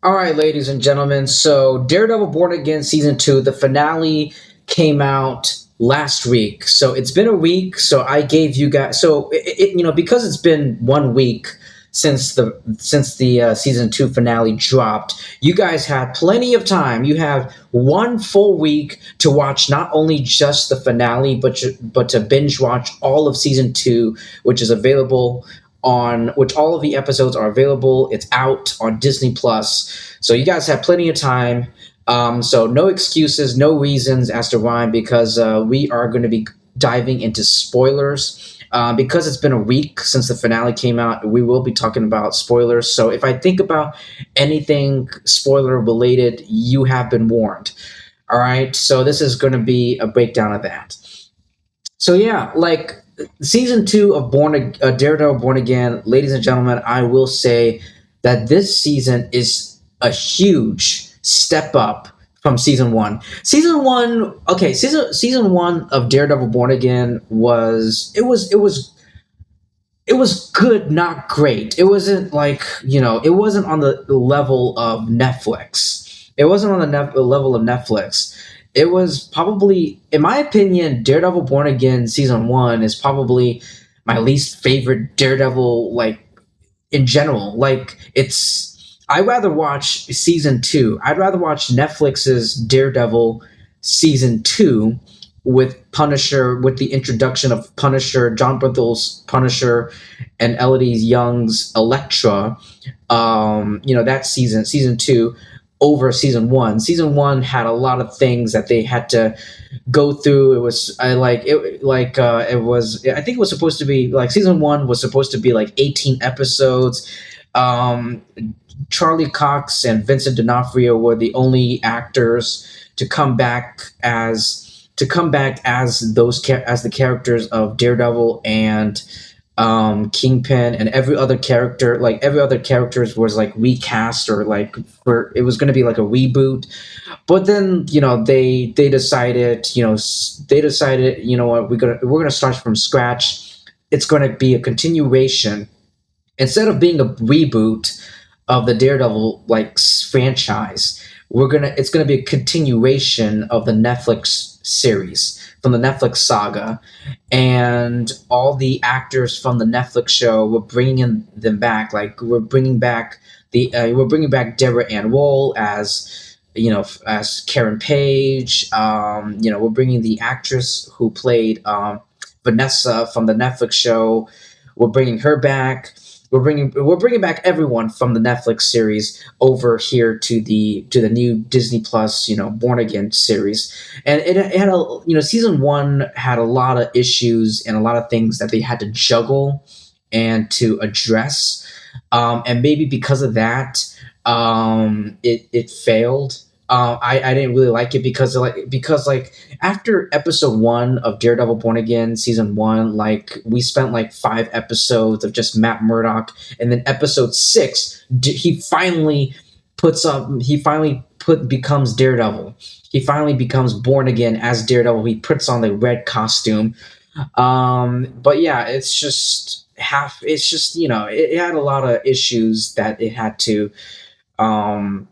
All right, ladies and gentlemen. So, Daredevil Born Again season 2, the finale came out last week. So, it's been a week. So, I gave you guys because it's been 1 week since the season 2 finale dropped. You guys had plenty of time. You have one full week to watch not only just the finale but to binge watch all of season 2, which is available on which all of the episodes are available. It's out on Disney Plus. So you guys have plenty of time. So no excuses, no reasons as to why, because we are going to be diving into spoilers. Because it's been a week since the finale came out, we will be talking about spoilers. So if I think about anything spoiler related, you have been warned. All right. So this is going to be a breakdown of that. So yeah, like season 2 of Daredevil Born Again, ladies and gentlemen, I will say that this season is a huge step up from season 1. Season 1, okay, season 1 of Daredevil Born Again was good, not great. It wasn't like, it wasn't on the level of Netflix. It wasn't on the level of Netflix. It was probably, in my opinion, Daredevil Born Again season 1 is probably my least favorite Daredevil, like, in general. Like, I'd rather watch season 2. I'd rather watch Netflix's Daredevil season 2 with Punisher, with the introduction of Punisher, John Berthel's Punisher, and Elodie Young's Elektra. That season 2 over season 1. Season 1 had a lot of things that they had to go through. It was I like it like it was I think it was supposed to be like season 1 was supposed to be like 18 episodes. Um, Charlie Cox and Vincent D'Onofrio were the only actors to come back as as the characters of Daredevil and Kingpin, and every other characters was like recast, or like it was going to be like a reboot. But then they decided, what, we're gonna start from scratch. It's going to be a continuation instead of being a reboot of the Daredevil like franchise. It's gonna be a continuation of the Netflix series, from the Netflix saga, and all the actors from the Netflix show, we're bringing them back. Like, we're bringing back Deborah Ann Woll as Karen Page. We're bringing the actress who played Vanessa from the Netflix show. We're bringing her back. We're bringing back everyone from the Netflix series over here to the new Disney Plus, Born Again series. And it had season 1 had a lot of issues and a lot of things that they had to juggle and to address. And maybe because of that, it failed. I didn't really like it because after episode 1 of Daredevil Born Again season 1, like, we spent like 5 episodes of just Matt Murdock, and then episode 6, becomes Daredevil. He finally becomes born again as Daredevil. He puts on the red costume. But yeah, it had a lot of issues that it had to um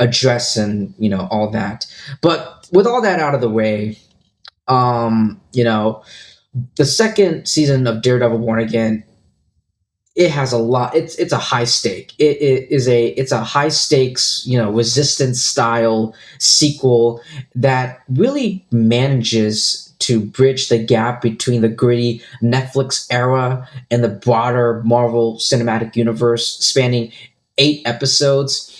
address, and all that. But with all that out of the way, um you know the second season of Daredevil Born Again, it has a lot. It's a high stake. It's a high stakes, resistance style sequel that really manages to bridge the gap between the gritty Netflix era and the broader Marvel Cinematic Universe, spanning 8 episodes.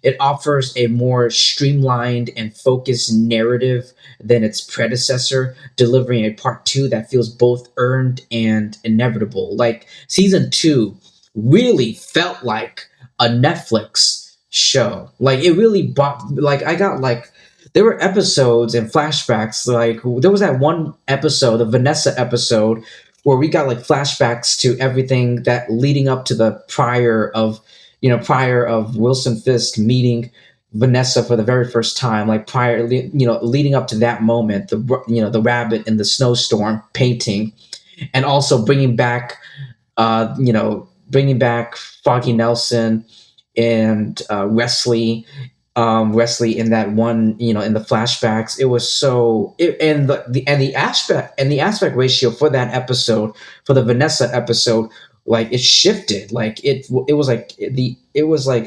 It offers a more streamlined and focused narrative than its predecessor, delivering a part 2 that feels both earned and inevitable. Like, season 2 really felt like a Netflix show. Like, it really bought, like, I got like, there were episodes and flashbacks. Like, there was that one episode, the Vanessa episode, where we got like flashbacks to everything that leading up to the prior of Wilson Fisk meeting Vanessa for the very first time, like leading up to that moment, the rabbit in the snowstorm painting, and also bringing back Foggy Nelson and Wesley in that one, in the flashbacks. It was and the aspect ratio for that episode, for the Vanessa episode, like it shifted. Like it was like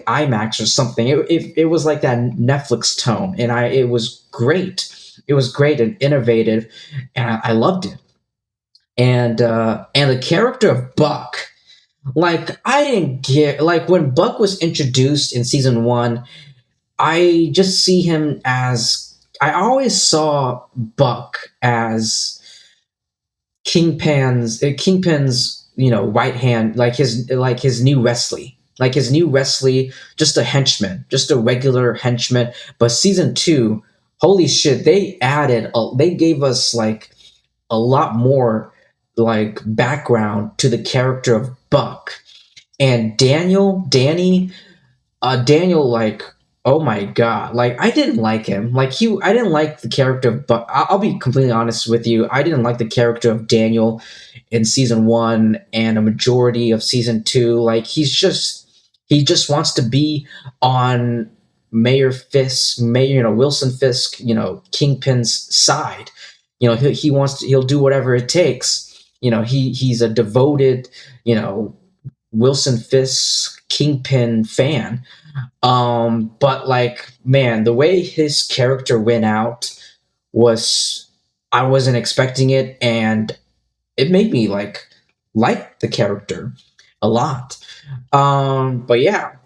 IMAX or something. It was like that Netflix tone, and it was great. It was great and innovative, and I loved it. And the character of Buck, like I didn't get, like when Buck was introduced in season one, I just see him as, I always saw Buck as Kingpin's, right hand, like his new Wesley. Like his new Wesley, just a henchman, just a regular henchman. But season two, holy shit, they gave us like a lot more like background to the character of Buck. And Daniel, like, oh my god, like I didn't like him. I didn't like the character of Buck. I'll be completely honest with you. I didn't like the character of Daniel in season one and a majority of season two. Like he just wants to be on Wilson Fisk, Kingpin's side. He'll do whatever it takes. He's a devoted, Wilson Fisk Kingpin fan. But like, man, the way his character went out was, I wasn't expecting it, and it made me like the character a lot. But yeah,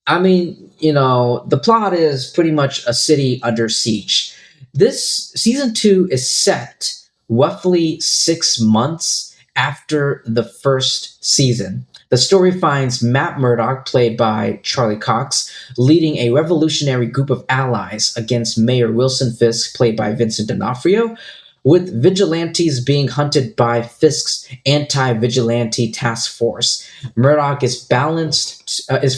I mean, the plot is pretty much a city under siege. This season two is set roughly 6 months after the first season. The story finds Matt Murdock, played by Charlie Cox, leading a revolutionary group of allies against Mayor Wilson Fisk, played by Vincent D'Onofrio, with vigilantes being hunted by Fisk's Anti-Vigilante Task Force. Murdock is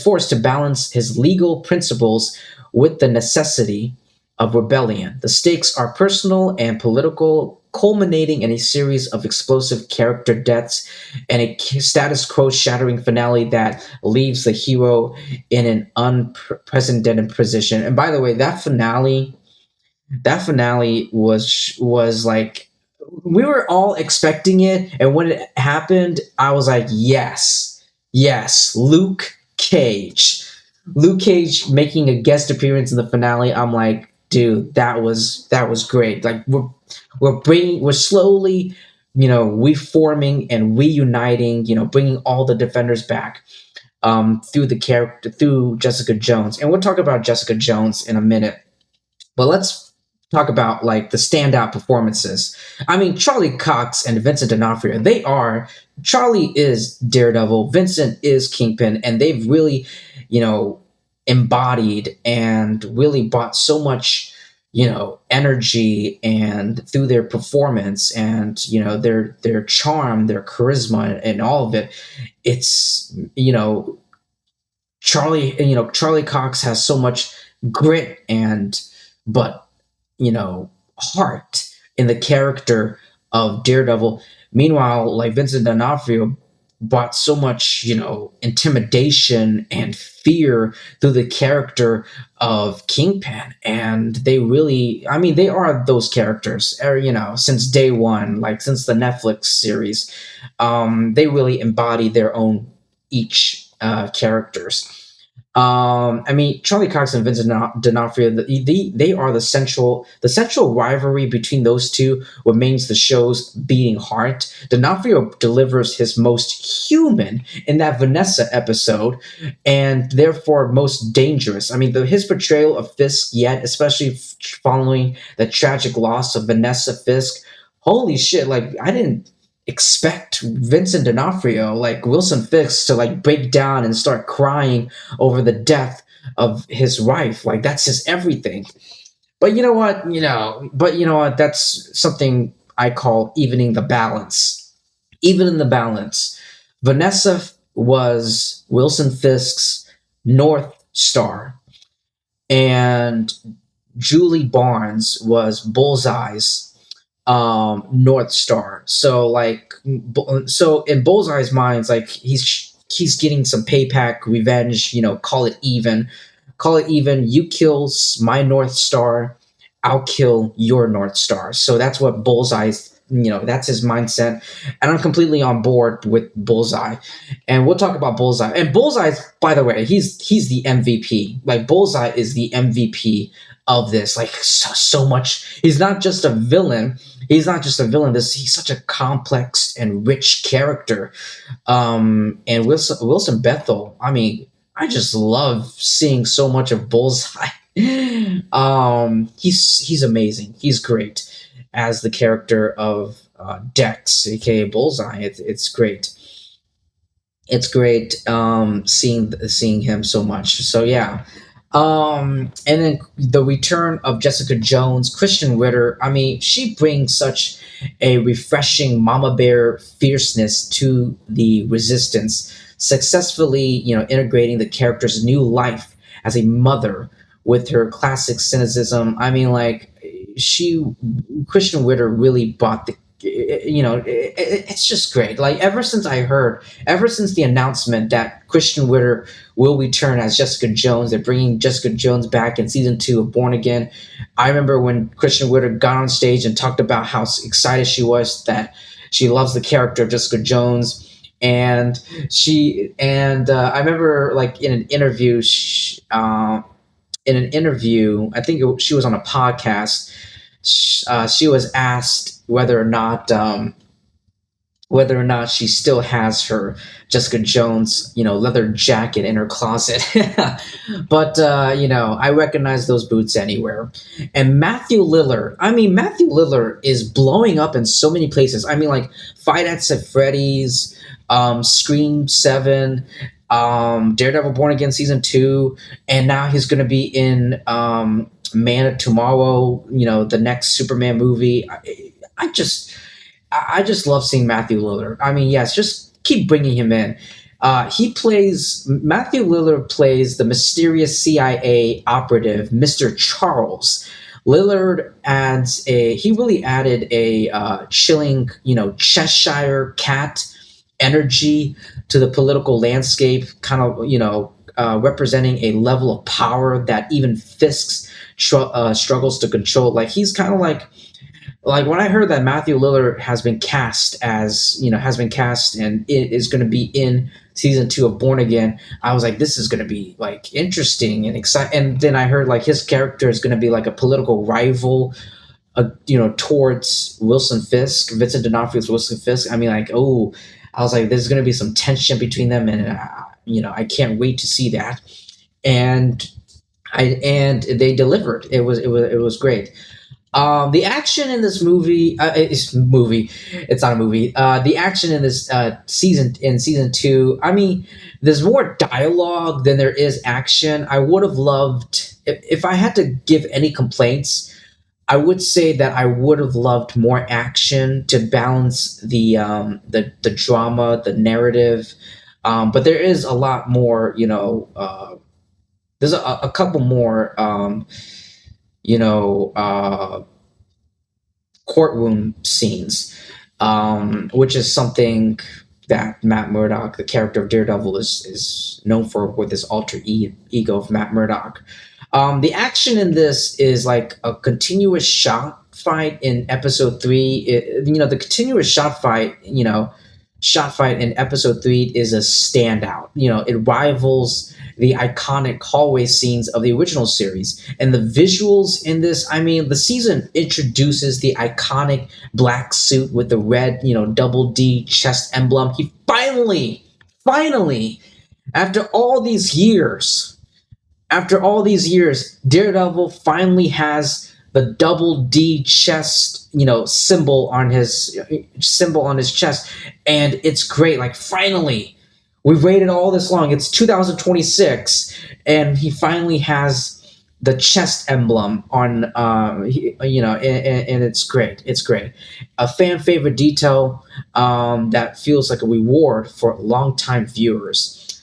forced to balance his legal principles with the necessity of rebellion. The stakes are personal and political, culminating in a series of explosive character deaths and a status quo shattering finale that leaves the hero in an unprecedented position. And by the way, that finale was like, we were all expecting it, and when it happened, I was like, yes, Luke Cage making a guest appearance in the finale. I'm like, dude, that was great. Like we're slowly, reforming and reuniting, bringing all the defenders back, through Jessica Jones. And we'll talk about Jessica Jones in a minute, but let's talk about like the standout performances. I mean, Charlie Cox and Vincent D'Onofrio, Charlie is Daredevil, Vincent is Kingpin, and they've really, embodied and really brought so much, energy, and through their performance and, their charm, their charisma, and all of it. It's, Charlie Cox has so much grit and, but, heart in the character of Daredevil. Meanwhile, like Vincent D'Onofrio brought so much, intimidation and fear through the character of Kingpin. And they really, I mean, they are those characters, since day one, like since the Netflix series. They really embody their own each characters. I mean, Charlie Cox and Vincent D'Onofrio, they are the central rivalry between those two remains the show's beating heart. D'Onofrio delivers his most human in that Vanessa episode, and therefore most dangerous. I mean, his portrayal of Fisk, yet especially following the tragic loss of Vanessa Fisk. Holy shit! Like I didn't expect Vincent D'Onofrio, like Wilson Fisk, to like break down and start crying over the death of his wife. Like that's just everything. But you know what? That's something I call evening the balance. Even in the balance, Vanessa was Wilson Fisk's North Star, and Julie Barnes was Bullseye's North Star. So in Bullseye's minds, like he's getting some payback, revenge. Call it even. Call it even. You kill my North Star, I'll kill your North Star. So that's what Bullseye's. That's his mindset, and I'm completely on board with Bullseye. And we'll talk about Bullseye. And Bullseye's, by the way, he's the MVP. Like Bullseye is the MVP of this. Like so much. He's not just a villain. He's not just a villain. He's such a complex and rich character. And Wilson Bethel. I mean, I just love seeing so much of Bullseye. He's amazing. He's great as the character of Dex, aka Bullseye. It's great. It's great seeing him so much. So yeah. And then the return of Jessica Jones, Christian Ritter. I mean, she brings such a refreshing mama bear fierceness to the Resistance, successfully, integrating the character's new life as a mother with her classic cynicism. I mean, like she, Christian Ritter really brought the it's just great. Like ever since the announcement that Christian Ritter will return as Jessica Jones, they're bringing Jessica Jones back in season 2 of Born Again. I remember when Christian Ritter got on stage and talked about how excited she was that she loves the character of Jessica Jones. And I remember like in an interview, I think she was on a podcast. She was asked whether or not she still has her Jessica Jones, leather jacket in her closet. But I recognize those boots anywhere. And Matthew Lillard. I mean, Matthew Lillard is blowing up in so many places. I mean, like Five Nights at Freddy's, Scream 7, Daredevil Born Again season 2, and now he's going to be in Man of Tomorrow, the next Superman movie. I just love seeing Matthew Lillard. I mean, yes, just keep bringing him in. Matthew Lillard plays the mysterious CIA operative, Mr. Charles. He really added a chilling, Cheshire cat energy to the political landscape, kind of, representing a level of power that even Fisk struggles to control. Like he's kind of like when I heard that Matthew Lillard has been cast and it is going to be in season 2 of Born Again, I was like, this is going to be like interesting and exciting. And then I heard like his character is going to be like a political rival, towards Wilson Fisk, Vincent D'Onofrio's Wilson Fisk. I mean, like, oh, I was like, there's going to be some tension between them, and I can't wait to see that. And they delivered. It was great. The action in this movie, it's not a movie. The action in this season 2, I mean, there's more dialogue than there is action. I would have loved, if I had to give any complaints, I would say that I would have loved more action to balance the drama, the narrative. But there is a lot more, there's a couple more, courtroom scenes, which is something that Matt Murdock, the character of Daredevil, is known for with his alter ego of Matt Murdock. The action in this is like a continuous shot fight in episode 3. The continuous shot fight in episode 3 is a standout. It rivals the iconic hallway scenes of the original series. And the visuals in this, I mean, the season introduces the iconic black suit with the red, double D chest emblem. He finally, after all these years, Daredevil finally has the double D chest, symbol on his chest, and it's great. Like finally, we've waited all this long. It's 2026, and he finally has the chest emblem on. And it's great. It's great. A fan favorite detail that feels like a reward for longtime viewers.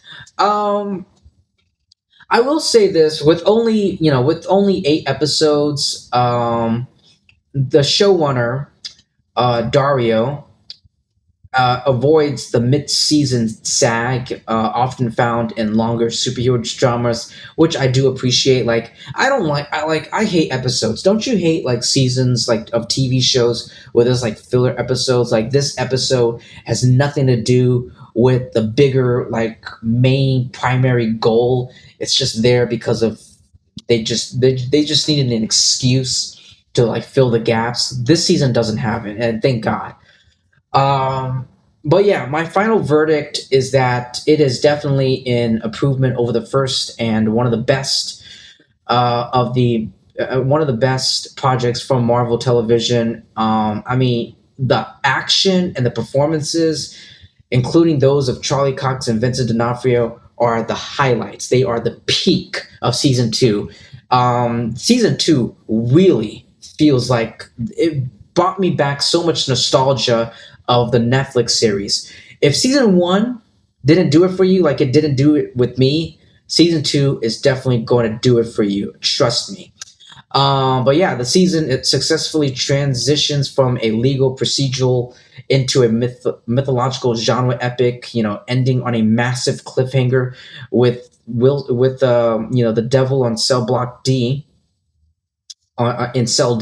I will say this: with only 8 episodes, the showrunner, Dario avoids the mid-season sag often found in longer superhero dramas, which I do appreciate. Like I don't like I hate episodes. Don't you hate like seasons like of TV shows where there's like filler episodes? Like this episode has nothing to do with the bigger like main primary goal. It's just there because of they just needed an excuse to like fill the gaps. This season doesn't have it, and thank God. um, but yeah, my final verdict is that it is definitely an improvement over the first and one of the best of the one of the best projects from Marvel Television. I mean, the action and the performances, including those of Charlie Cox and Vincent D'Onofrio, are the highlights. They are the peak of season two. Season two really feels like it brought me back so much nostalgia of the Netflix series. If season one didn't do it for you like it didn't do it with me, season two is definitely going to do it for you. Trust me. But yeah, the season it successfully transitions from a legal procedural into a mythological genre epic. You know, ending on a massive cliffhanger with the devil on cell block D in cell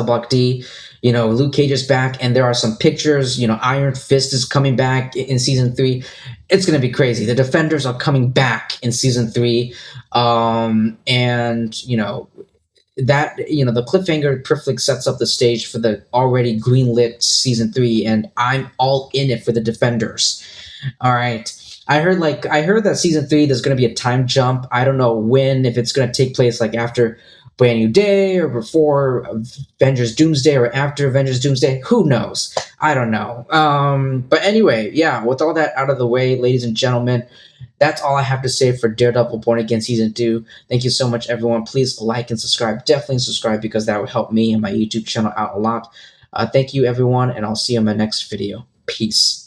block D. You know, Luke Cage is back, and there are some pictures. You know, Iron Fist is coming back in season three. It's gonna be crazy. The Defenders are coming back in season three, and the cliffhanger perfectly sets up the stage for the already greenlit season three, and I'm all in it for the Defenders. All right. I heard that season three there's gonna be a time jump. I don't know when, if it's gonna take place like after Brand New Day or before Avengers Doomsday or after Avengers Doomsday. Who knows? I don't know. But anyway, yeah, with all that out of the way, ladies and gentlemen, that's all I have to say for Daredevil Born Again Season 2. Thank you so much, everyone. Please like and subscribe. Definitely subscribe because that would help me and my YouTube channel out a lot. Thank you, everyone, and I'll see you in my next video. Peace.